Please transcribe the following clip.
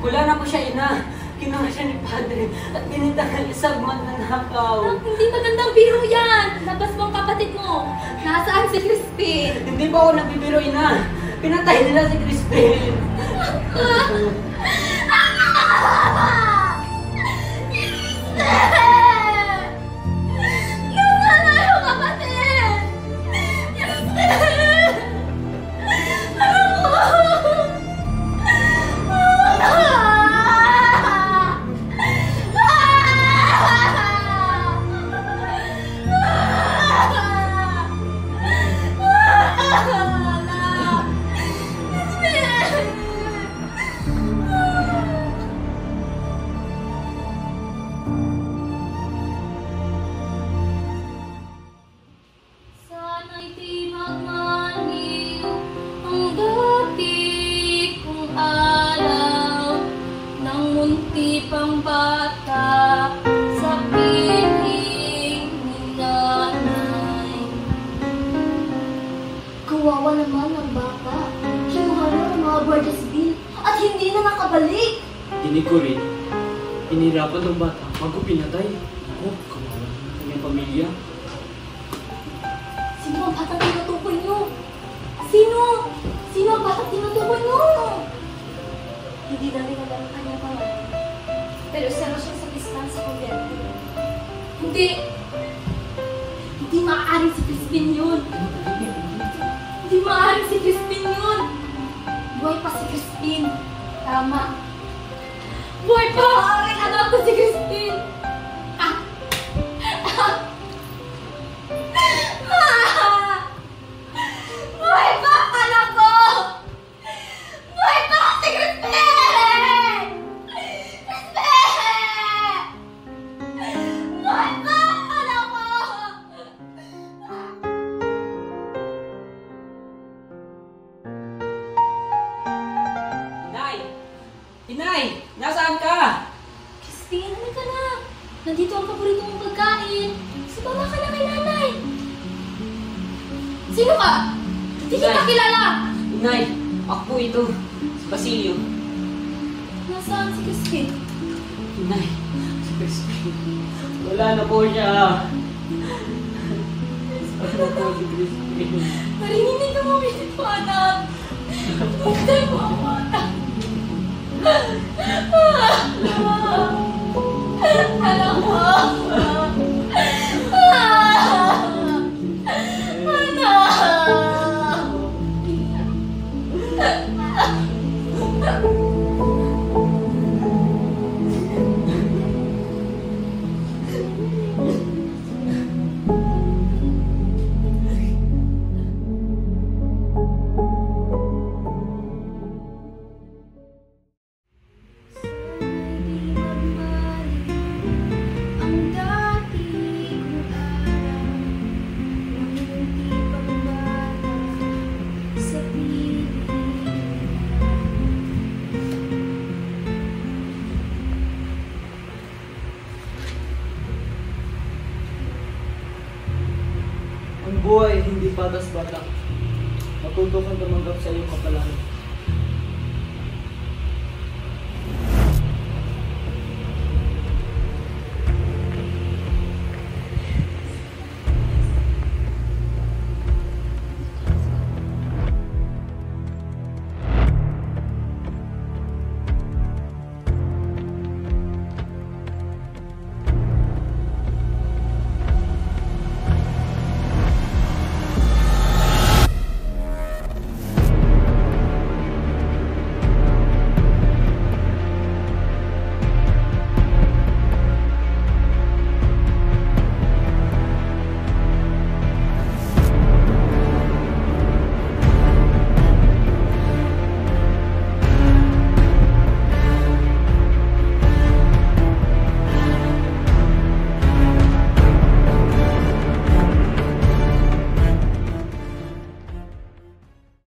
Wala na po siya, ina. Kinuha siya ni Padre at binintang ng isang magnanakaw. Hindi magandang biro yan! Labas mo ang kapatid mo! Nasaan si Crispin? Hindi pa ako nagbibiro, ina. Pinatay nila si Crispin. Pang bata sa piling ni nanay. Kawawa naman ang bata. Kinuha na ang mga guardias bill at hindi na nakabalik. Dinig ko rin. Inirapan ng bata bago pinatay. Ako, kawawa ng kanyang pamilya. Sino ang batang tinutukoy nyo? Sino? Sino ang batang tinutukoy nyo? Hindi namin alam ang kanyang pangalan. Pero saro siya sa listahan sa kumbento. Hindi! Hindi maaaring si Crispin yun! Hindi maaaring si Crispin yun! Buhay pa si Crispin! Tama! Buhay pa! Maaaring anak ko si Crispin! Buhay pa ang anak ko! Buhay pa si Crispin! Inay! Nasaan ka? Crispin, halika na. Nandito ang paborito mong pagkain. Sumama ka na kay nanay. Sino ka? Hindi kita kilala. Inay, ako po ito. Si Basilio. Nasaan si Crispin? Inay, si Crispin. Wala na po siya. Wala na po si Crispin. Narinig ka mo dito, anak. Buksan mo ang mata. Anak mo! Ang buhay hindi patas-batak. Matuto kang tumanggap sa iyong kapalaran.